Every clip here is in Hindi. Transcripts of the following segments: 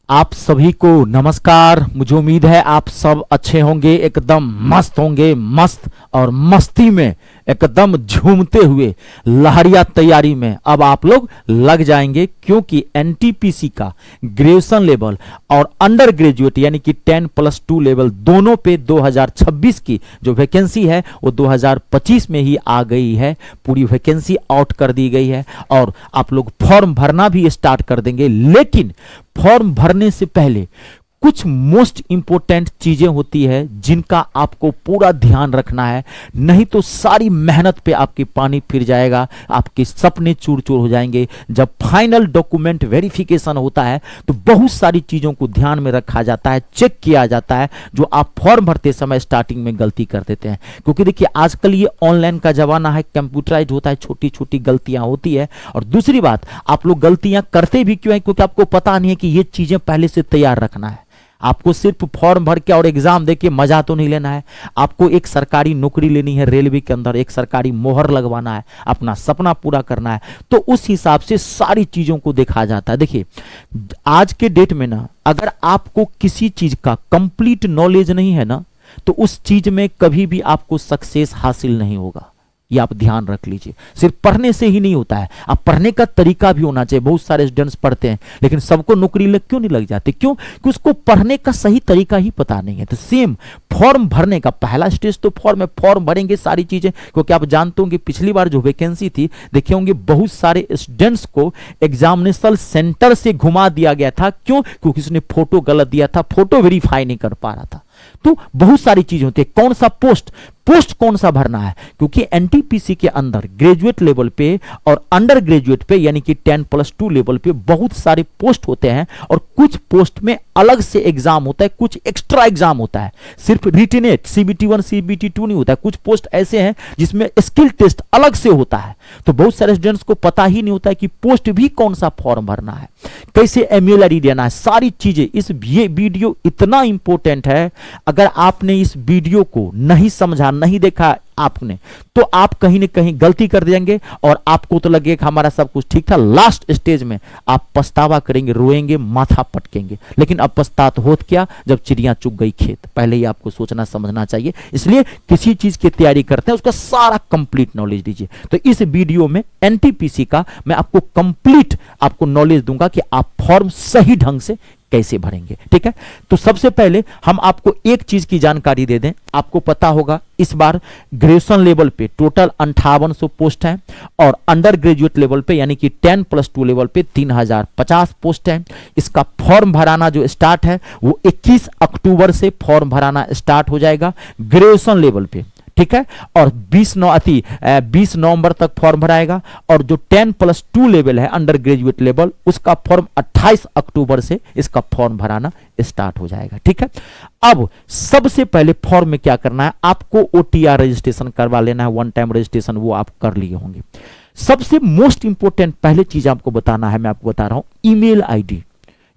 आप सभी को नमस्कार। मुझे उम्मीद है आप सब अच्छे होंगे, एकदम मस्त होंगे, मस्त और मस्ती में एकदम झूमते हुए लहरिया तैयारी में अब आप लोग लग जाएंगे, क्योंकि एनटीपीसी का ग्रेजुएशन लेवल और अंडर ग्रेजुएट यानी कि 10+2 लेवल दोनों पे 2026 की जो वैकेंसी है वो 2025 में ही आ गई है। पूरी वैकेंसी आउट कर दी गई है और आप लोग फॉर्म भरना भी स्टार्ट कर देंगे। लेकिन फॉर्म भरने से पहले कुछ मोस्ट इंपोर्टेंट चीजें होती है जिनका आपको पूरा ध्यान रखना है, नहीं तो सारी मेहनत पे आपके पानी फिर जाएगा, आपके सपने चूर चूर हो जाएंगे। जब फाइनल डॉक्यूमेंट वेरिफिकेशन होता है तो बहुत सारी चीजों को ध्यान में रखा जाता है, चेक किया जाता है, जो आप फॉर्म भरते समय स्टार्टिंग में गलती कर देते हैं। क्योंकि देखिए आजकल ये ऑनलाइन का जमाना है, कंप्यूटराइज होता है, छोटी छोटी गलतियां होती है। और दूसरी बात, आप लोग गलतियां करते भी क्यों हैं? क्योंकि आपको पता नहीं है कि ये चीजें पहले से तैयार रखना है। आपको सिर्फ फॉर्म भर के और एग्जाम देके मजा तो नहीं लेना है, आपको एक सरकारी नौकरी लेनी है, रेलवे के अंदर एक सरकारी मोहर लगवाना है, अपना सपना पूरा करना है। तो उस हिसाब से सारी चीजों को देखा जाता है। देखिए आज के डेट में ना, अगर आपको किसी चीज का कंप्लीट नॉलेज नहीं है ना, तो उस चीज में कभी भी आपको सक्सेस हासिल नहीं होगा। ये आप ध्यान रख लीजिए। सिर्फ पढ़ने से ही नहीं होता है, आप पढ़ने का तरीका भी होना चाहिए। बहुत सारे स्टूडेंट्स पढ़ते हैं लेकिन सबको नौकरी लग क्यों नहीं लग जाती? क्यों? कि उसको पढ़ने का सही तरीका ही पता नहीं है। तो सेम फॉर्म भरने का पहला स्टेज तो फॉर्म भरेंगे सारी चीजें, क्योंकि आप जानते होंगे पिछली बार जो वैकेंसी थी, देखे होंगे बहुत सारे स्टूडेंट्स को एग्जामिनेशन सेंटर से घुमा दिया गया था। क्यों? क्योंकि उसने फोटो गलत दिया था, फोटो वेरीफाई नहीं कर पा रहा था। तो बहुत सारी चीजें होती है। कौन सा पोस्ट कौन सा भरना है? क्योंकि एनटीपीसी के अंदर ग्रेजुएट लेवल पे और अंडर ग्रेजुएट पे यानी कि 10+2 लेवल पे बहुत सारे पोस्ट होते हैं, और कुछ पोस्ट में अलग से एग्जाम होता है, कुछ एक्स्ट्रा एग्जाम होता है। सिर्फ रिटनेट CBT1 CBT2 नहीं होता है, कुछ पोस्ट ऐसे हैं जिसमें स्किल टेस्ट अलग से होता है। तो बहुत सारे स्टूडेंट्स को पता ही नहीं होता है कि पोस्ट भी कौन सा फॉर्म भरना है, कैसे ईमेल आईडी देना है, सारी चीजें। ये वीडियो इतना इंपॉर्टेंट है, अगर आपने इस वीडियो को नहीं समझा, नहीं देखा आपने, तो आप कहीं ना कहीं गलती कर देंगे और आपको तो लगेगा हमारा सब कुछ ठीक था। लास्ट स्टेज में आप पछतावा करेंगे, रोएंगे, माथा पटकेंगे। लेकिन अब पछतात होत क्या जब चिड़िया चुग गई खेत। पहले ही आपको सोचना समझना चाहिए। इसलिए किसी चीज की तैयारी करते हैं उसका सारा कंप्लीट नॉलेज दीजिए। तो इस वीडियो में एनटीपीसी का मैं आपको कंप्लीट आपको नॉलेज दूंगा कि आप फॉर्म सही ढंग से कैसे भरेंगे। ठीक है, तो सबसे पहले हम आपको एक चीज की जानकारी दे दें। आपको पता होगा इस बार ग्रेजुएशन लेवल पे टोटल 5800 पोस्ट हैं, और अंडर ग्रेजुएट लेवल पे यानी कि 10+2 लेवल पे 3050 पोस्ट हैं। इसका फॉर्म भराना जो स्टार्ट है वो 21 अक्टूबर से फॉर्म भराना स्टार्ट हो जाएगा ग्रेजुएशन लेवल पे। ठीक है, और 20 नवंबर तक फॉर्म भराएगा। और जो 10+2 लेवल है अंडर ग्रेजुएट लेवल, उसका फॉर्म 28 अक्टूबर से इसका फॉर्म भराना स्टार्ट हो जाएगा। ठीक है, अब सबसे पहले फॉर्म में क्या करना है, आपको OTR रजिस्ट्रेशन करवा लेना है, वन टाइम रजिस्ट्रेशन, वो आप कर लिए होंगे। सबसे मोस्ट इंपोर्टेंट पहले चीज आपको बताना है, मैं आपको बता रहा हूं, ईमेल आईडी।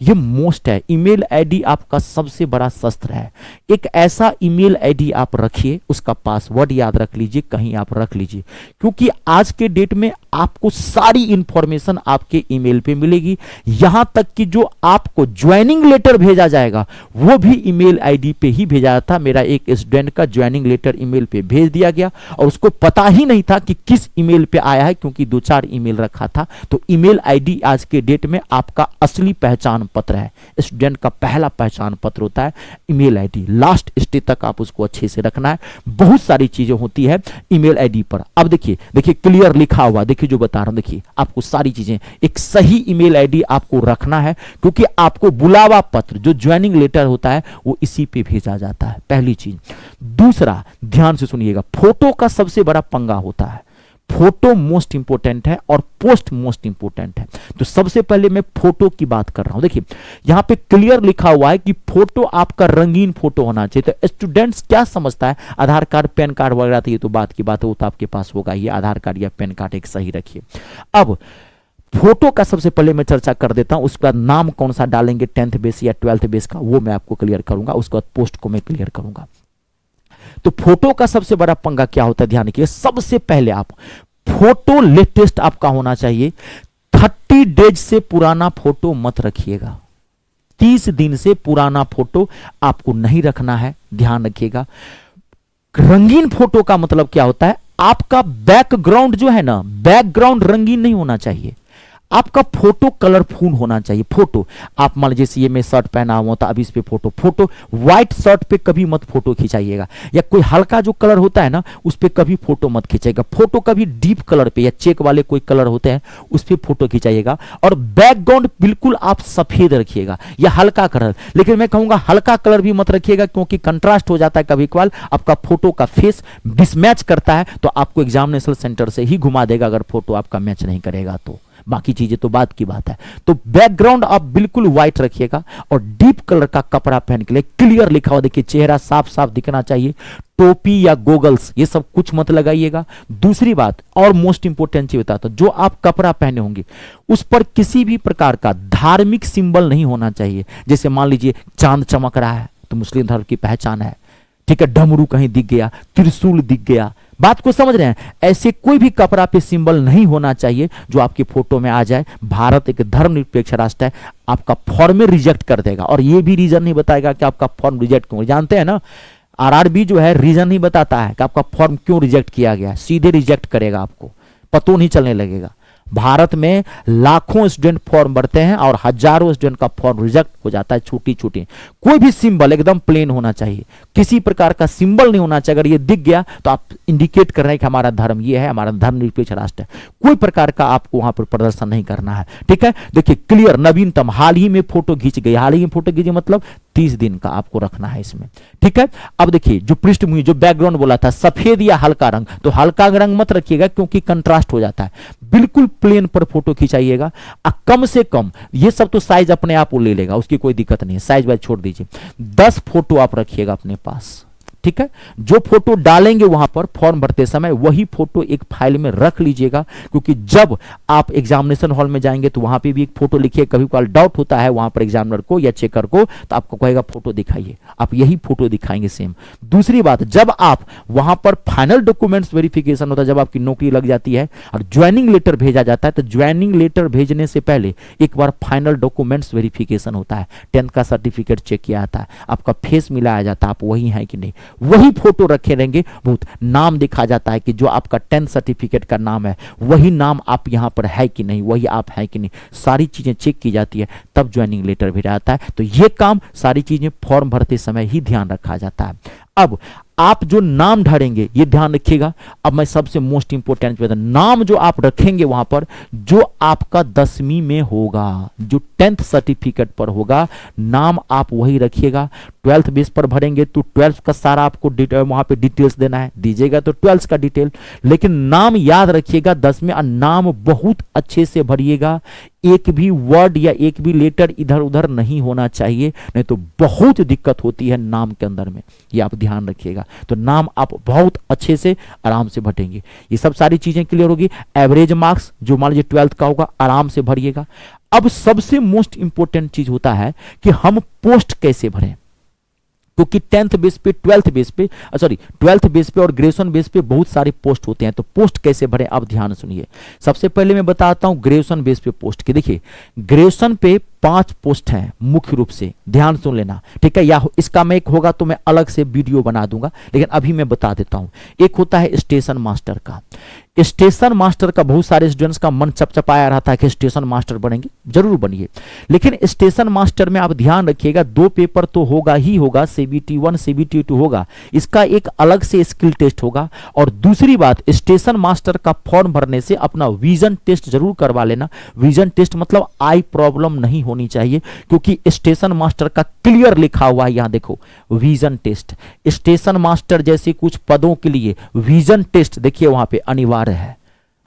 ये मोस्ट है। ईमेल आईडी आपका सबसे बड़ा शस्त्र है। एक ऐसा ईमेल आईडी आप रखिए, उसका पासवर्ड याद रख लीजिए, कहीं आप रख लीजिए, क्योंकि आज के डेट में आपको सारी इंफॉर्मेशन आपके ईमेल पे मिलेगी। यहां तक कि जो आपको ज्वाइनिंग लेटर भेजा जाएगा वो भी ईमेल आईडी पे ही भेजा जाता। मेरा एक स्टूडेंट का ज्वाइनिंग लेटर ईमेल पे भेज दिया गया और उसको पता ही नहीं था कि किस ईमेल पे आया है, क्योंकि 2-4 ईमेल रखा था। तो ईमेल आईडी आज के डेट में आपका असली पहचान पत्र है। स्टूडेंट का पहला पहचान पत्र होता है ईमेल आईडी। लास्ट स्टेज तक आप उसको अच्छे से रखना है। बहुत सारी चीजें होती है ईमेल आईडी पर। अब देखिए क्लियर लिखा हुआ, देखिए जो बता रहा हूं, देखिए आपको सारी चीजें, एक सही ईमेल आईडी आपको रखना है, क्योंकि आपको बुलावा पत्र जो ज्वाइनिंग लेटर होता है वो इसी पे भेजा जाता है, पहली चीज। दूसरा, ध्यान से सुनिएगा, फोटो का सबसे बड़ा पंगा होता है। फोटो मोस्ट इंपोर्टेंट है और पोस्ट मोस्ट इंपोर्टेंट है। तो सबसे पहले मैं फोटो की बात कर रहा हूं। देखिए यहां पे क्लियर लिखा हुआ है कि फोटो आपका रंगीन फोटो होना चाहिए। तो स्टूडेंट्स क्या समझता है, आधार कार्ड, पैन कार्ड वगैरह, तो ये तो बात की बात है, वो तो आपके पास होगा ही। आधार कार्ड या पैन कार्ड एक सही रखिए। अब फोटो का सबसे पहले मैं चर्चा कर देता हूं, उसके बाद नाम कौन सा डालेंगे, 10th बेस या 12th बेस का, वो मैं आपको क्लियर करूंगा। उसके बाद पोस्ट को मैं क्लियर करूंगा। तो फोटो का सबसे बड़ा पंगा क्या होता है, ध्यान रखिए। सबसे पहले आप फोटो लेटेस्ट आपका होना चाहिए। 30 डेज से पुराना फोटो मत रखिएगा। 30 दिन से पुराना फोटो आपको नहीं रखना है, ध्यान रखिएगा। रंगीन फोटो का मतलब क्या होता है, आपका बैकग्राउंड जो है ना, बैकग्राउंड रंगीन नहीं होना चाहिए, आपका फोटो कलरफुल होना चाहिए। फोटो आप मान लीजिए जैसे ये मैं शर्ट पहना हुआ था, अब इस पे फोटो व्हाइट शर्ट पे कभी मत फोटो खिंचाइएगा, या कोई हल्का जो कलर होता है ना उस पे कभी फोटो मत खिंचाइएगा। फोटो कभी डीप कलर पे या चेक वाले कोई कलर होते हैं उस पे फोटो खिंचाइएगा। और बैकग्राउंड बिल्कुल आप सफेद रखिएगा या हल्का कलर, लेकिन मैं कहूंगा हल्का कलर भी मत रखिएगा क्योंकि कंट्रास्ट हो जाता है कभी कभार, आपका फोटो का फेस डिसमैच करता है तो आपको एग्जामिनेशन सेंटर से ही घुमा देगा अगर फोटो आपका मैच नहीं करेगा तो। बाकी चीजें तो बात की बात है। तो बैकग्राउंड आप बिल्कुल व्हाइट रखिएगा और डीप कलर का कपड़ा पहन के लिए, क्लियर लिखा हुआ देखिए, चेहरा साफ साफ दिखना चाहिए। टोपी या गोगल्स ये सब कुछ मत लगाइएगा। दूसरी बात और मोस्ट इंपोर्टेंट चीज बताता हूं, जो आप कपड़ा पहने होंगे उस पर किसी भी प्रकार का धार्मिक सिंबल नहीं होना चाहिए। जैसे मान लीजिए चांद चमक रहा है तो मुस्लिम धर्म की पहचान है, ठीक है, डमरू कहीं दिख गया, त्रिशूल दिख गया, बात को समझ रहे हैं। ऐसे कोई भी कपड़ा पे सिंबल नहीं होना चाहिए जो आपकी फोटो में आ जाए। भारत एक धर्मनिरपेक्ष राष्ट्र है, आपका फॉर्म में रिजेक्ट कर देगा और ये भी रीजन नहीं बताएगा कि आपका फॉर्म रिजेक्ट क्यों। जानते हैं ना, आरआरबी जो है रीजन नहीं बताता है कि आपका फॉर्म क्यों रिजेक्ट किया गया, सीधे रिजेक्ट करेगा, आपको पता नहीं चलने लगेगा। भारत में लाखों स्टूडेंट फॉर्म भरते हैं और हजारों स्टूडेंट का फॉर्म रिजेक्ट हो जाता है, छोटी छोटी। कोई भी सिंबल एकदम प्लेन होना चाहिए, किसी प्रकार का सिंबल नहीं होना चाहिए। अगर ये दिख गया तो आप इंडिकेट कर रहे हैं कि हमारा धर्म ये है, हमारा धर्मनिरपेक्ष राष्ट्र है। कोई प्रकार का आपको वहां पर प्रदर्शन नहीं करना है, ठीक है। देखिए क्लियर, नवीनतम, हाल ही में फोटो खींच गई, हाल ही में फोटो खींची मतलब 30 दिन का आपको रखना है इसमें, ठीक है। अब देखिए जो पृष्ठभूमि, जो बैकग्राउंड बोला था सफेद या हल्का रंग, तो हल्का रंग मत रखिएगा क्योंकि कंट्रास्ट हो जाता है। बिल्कुल प्लेन पर फोटो खिंचाइएगा। कम से कम, ये सब तो साइज अपने आप वो ले लेगा, उसकी कोई दिक्कत नहीं है, साइज वाइज छोड़ दीजिए। 10 फोटो आप रखिएगा अपने पास, ठीक है। जो फोटो डालेंगे वहां पर फॉर्म भरते समय वही फोटो एक फाइल में रख लीजिएगा, क्योंकि जब आप एग्जामिनेशन हॉल में जाएंगे तो वहां पे भी एक फोटो लिखिए। कभी कभार डाउट होता है वहां पर एग्जामिनर को या चेकर को, तो आपको कहेगा फोटो दिखाइए, आप यही फोटो दिखाएंगे सेम। दूसरी बात, जब आप वहां पर फाइनल डॉक्यूमेंट्स वेरिफिकेशन होता है, जब आपकी नौकरी लग जाती है और ज्वाइनिंग लेटर भेजा जाता है, तो ज्वाइनिंग लेटर भेजने से पहले एक बार फाइनल डॉक्यूमेंट्स वेरिफिकेशन होता है। 10th का सर्टिफिकेट चेक किया जाता है, आपका फेस मिलाया जाता है, आप वही हैं कि नहीं, वही फोटो रखे रहेंगे। बहुत नाम देखा जाता है कि जो आपका 10th सर्टिफिकेट का नाम है वही नाम आप यहां पर है कि नहीं, वही आप है कि नहीं, सारी चीजें चेक की जाती है, तब ज्वाइनिंग लेटर भेजा जाता है। तो ये काम सारी चीजें फॉर्म भरते समय ही ध्यान रखा जाता है। अब आप जो नाम ढालेंगे ये ध्यान रखिएगा। अब मैं सबसे मोस्ट इंपोर्टेंट बता, नाम जो आप रखेंगे वहां पर, जो आपका 10वीं में होगा, जो 10th सर्टिफिकेट पर होगा, नाम आप वही रखिएगा। 12th बेस पर भरेंगे तो 12th का सारा आपको वहां पे डिटेल्स देना है, दीजिएगा तो 12th का डिटेल, लेकिन नाम याद रखिएगा 10 में, और नाम बहुत अच्छे से भरिएगा। एक भी वर्ड या एक भी लेटर इधर उधर नहीं होना चाहिए, नहीं तो बहुत दिक्कत होती है नाम के अंदर में, ये आप ध्यान रखिएगा। तो नाम आप बहुत अच्छे से आराम से भरेंगे, ये सब सारी चीजें क्लियर होगी। एवरेज मार्क्स जो मान लीजिए 12th का होगा आराम से भरिएगा। अब सबसे मोस्ट इंपोर्टेंट चीज होता है कि हम पोस्ट कैसे भरें, क्योंकि 10th बेस पे, 12th बेस पे, 12th बेस पे और ग्रेजुएशन बेस पे बहुत सारे पोस्ट होते हैं। तो पोस्ट कैसे भरें आप ध्यान सुनिए। सबसे पहले मैं बताता हूं ग्रेजुएशन बेस पे पोस्ट की। देखिए ग्रेजुएशन पे 5 पोस्ट हैं मुख्य रूप से, ध्यान सुन लेना, ठीक है। या इसका मैं एक होगा तो मैं अलग से वीडियो बना दूंगा, लेकिन अभी मैं बता देता हूं। एक होता है स्टेशन मास्टर का। स्टेशन मास्टर का बहुत सारे स्टूडेंट्स का मन चपचपाया रहा था कि स्टेशन मास्टर बनेंगे, जरूर बनिए, लेकिन स्टेशन मास्टर में आप ध्यान रखिएगा 2 पेपर तो होगा ही होगा, CBT 1 CBT 2 होगा, इसका एक अलग से स्किल टेस्ट होगा। और दूसरी बात, स्टेशन मास्टर का फॉर्म भरने से अपना विजन टेस्ट जरूर करवा लेना। विजन टेस्ट मतलब आई प्रॉब्लम नहीं होनी चाहिए, क्योंकि स्टेशन मास्टर का क्लियर लिखा हुआ है, यहां देखो विजन टेस्ट। स्टेशन मास्टर जैसे कुछ पदों के लिए विजन टेस्ट देखिए वहां पे अनिवार्य है।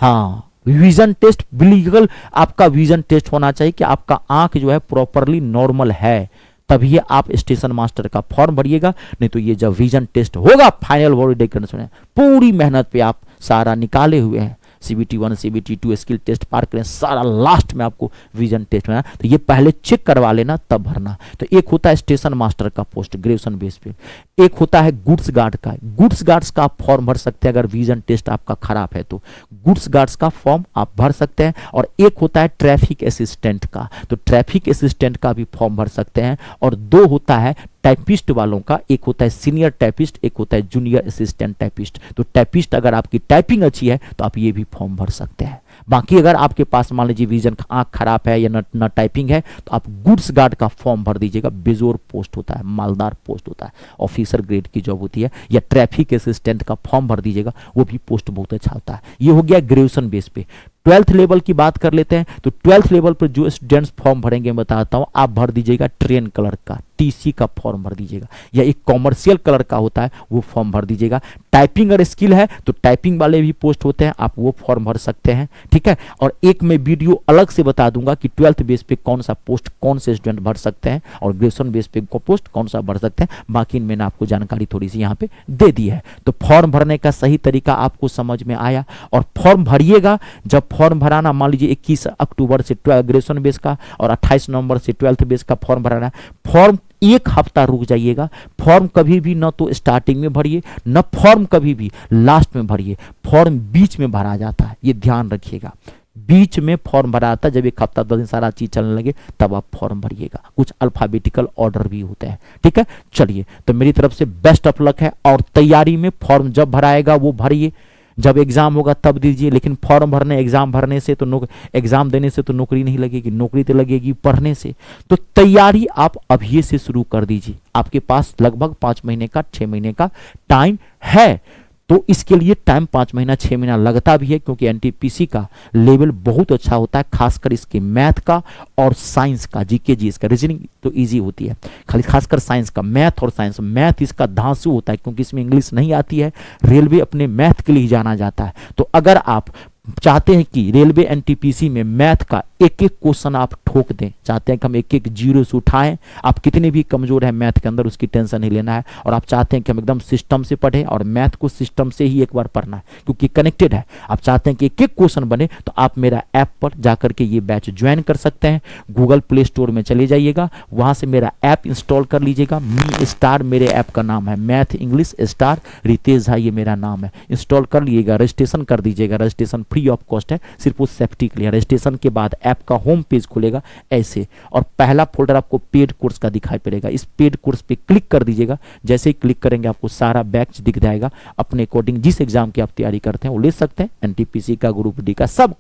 हाँ, विजन टेस्ट बिल्कुल आपका विजन टेस्ट होना चाहिए कि आपका आंख जो है प्रॉपरली नॉर्मल है, तभी आप स्टेशन मास्टर का फॉर्म भरिएगा। नहीं तो ये जब विजन टेस्ट होगा फाइनल बॉडी डेकोरेशन में, पूरी मेहनत पे आप सारा निकाले हुए हैं, CBT 1 CBT 2 स्किल टेस्ट पार करें, सारा लास्ट में आपको विजन टेस्ट में, तो ये पहले चेक करवा लेना तब भरना। तो एक होता है स्टेशन मास्टर का पोस्ट ग्रेजुएशन बेस पे, एक होता है गुड्स गार्ड का। गुड्स गार्ड्स का आप फॉर्म भर सकते हैं अगर विजन टेस्ट आपका खराब है तो गुड्स गार्ड्स का फॉर्म आप भर सकते हैं। और एक होता है ट्रैफिक असिस्टेंट का, तो ट्रैफिक असिस्टेंट का भी फॉर्म भर सकते हैं। और दो होता है टाइपिस्ट वालों का, एक होता है सीनियर टाइपिस्ट, एक होता है जूनियर असिस्टेंट टाइपिस्ट। तो टाइपिस्ट अगर आपकी टाइपिंग अच्छी है तो आप ये भी फॉर्म भर सकते हैं। बाकी अगर आपके पास मान लीजिए विजन का आंख खराब है या न टाइपिंग है तो आप गुड्स गार्ड का फॉर्म भर दीजिएगा। बेजोर पोस्ट होता है, मालदार पोस्ट होता है, ऑफिसर ग्रेड की जॉब होती है। या ट्रैफिक असिस्टेंट का फॉर्म भर दीजिएगा, वो भी पोस्ट बहुत अच्छा होता है। ये हो गया ग्रेजुएशन बेस पे। 12th लेवल की बात कर लेते हैं। तो 12th लेवल पर जो स्टूडेंट्स फॉर्म भरेंगे मैं बताता हूं, आप भर दीजिएगा ट्रेन कलर का, TC का फॉर्म भर दीजिएगा, या एक कॉमर्शियल कलर का होता है वो फॉर्म भर दीजिएगा। टाइपिंग अगर स्किल है तो टाइपिंग वाले भी पोस्ट होते हैं, आप वो फॉर्म भर सकते हैं, ठीक है। और एक मैं वीडियो अलग से बता दूंगा कि 12th बेस पे कौन सा पोस्ट कौन से स्टूडेंट भर सकते हैं और ग्रेजुएशन बेस पे पोस्ट कौन सा भर सकते हैं। बाकी मैंने आपको जानकारी थोड़ी सी यहाँ पे दे दी है। तो फॉर्म भरने का सही तरीका आपको समझ में आया। और फॉर्म भरिएगा, जब फॉर्म भराना मान लीजिए 21 अक्टूबर से ग्रेजुएशन बेस का और 28 नवंबर से 12th बेस का फॉर्म भराना है, फॉर्म एक हफ्ता रुक जाइएगा। फॉर्म कभी भी न तो स्टार्टिंग में भरिए, न फॉर्म कभी भी लास्ट में भरिए, फॉर्म बीच में भरा जाता है, ये ध्यान रखिएगा। बीच में फॉर्म भरा आता है, जब एक हफ्ता 10 दिन सारा चीज चलने लगे तब आप फॉर्म भरिएगा। कुछ अल्फाबेटिकल ऑर्डर भी होते हैं, ठीक है। चलिए, तो मेरी तरफ से बेस्ट ऑफ लक है। और तैयारी में फॉर्म जब भराएगा वो भरिए, जब एग्जाम होगा तब दीजिए। लेकिन फॉर्म भरने एग्जाम भरने से तो एग्जाम देने से तो नौकरी नहीं लगेगी, नौकरी तो लगेगी पढ़ने से। तो तैयारी आप अभी से शुरू कर दीजिए। आपके पास लगभग 5 महीने का 6 महीने का टाइम है। तो इसके लिए टाइम 5 महीना 6 महीना लगता भी है, क्योंकि NTPC का लेवल बहुत अच्छा होता है, खासकर इसके मैथ का और साइंस का, जीके जीएस का। रीजनिंग तो इजी होती है, खाली खासकर साइंस का, मैथ और साइंस, मैथ इसका धांसू होता है क्योंकि इसमें इंग्लिश नहीं आती है। रेलवे अपने मैथ के लिए जाना जाता है। तो अगर आप चाहते हैं कि रेलवे NTPC में मैथ का एक एक क्वेश्चन आप ठोक दें, चाहते हैं कि हम एक एक जीरो से उठाएं, आप कितने भी कमजोर हैं मैथ के अंदर उसकी टेंशन नहीं लेना है। और आप चाहते हैं कि हम एकदम सिस्टम से पढ़ें, और मैथ को सिस्टम से ही एक बार पढ़ना है क्योंकि कनेक्टेड है। आप चाहते हैं कि एक एक क्वेश्चन बने, तो आप मेरा ऐप पर जाकर के ये बैच ज्वाइन कर सकते हैं। गूगल प्ले स्टोर में चले जाइएगा, वहां से मेरा ऐप इंस्टॉल कर लीजिएगा। मी स्टार मेरे ऐप का नाम है, math English star Ritesh Jha ये मेरा नाम है। इंस्टॉल कर लीजिएगा, रजिस्ट्रेशन कर दीजिएगा। रजिस्ट्रेशन फ्री ऑफ कॉस्ट है, सिर्फ वो सेफ्टी के लिए। रजिस्ट्रेशन के बाद ऐप का होम पेज खुलेगा ऐसे, और पहला फोल्डर आपको पेड कोर्स का दिखाई पड़ेगा। इस पेड कोर्स पे क्लिक कर दीजिएगा। जैसे ही क्लिक करेंगे आपको सारा बैच दिख जाएगा। अपने अकॉर्डिंग जिस एग्जाम की आप तैयारी करते हैं वो ले सकते हैं। NTPC का, ग्रुप डी का, सब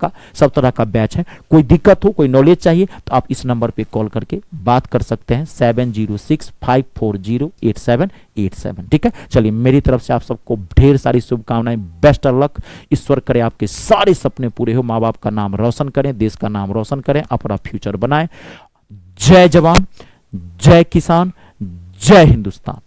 तरह का बैच है। कोई दिक्कत हो, कोई नॉलेज चाहिए तो आप इस नंबर पे कॉल करके बात कर सकते हैं, 7065408787, ठीक है। चलिए, मेरी तरफ से आप सबको ढेर सारी शुभकामनाएं, बेस्ट ऑफ लक। ईश्वर करे आपके सारे सपने पूरे हो, माँ बाप का नाम रोशन करें, देश का नाम रोशन करें, अपना फ्यूचर बनाएं। जय जवान, जय किसान, जय हिंदुस्तान।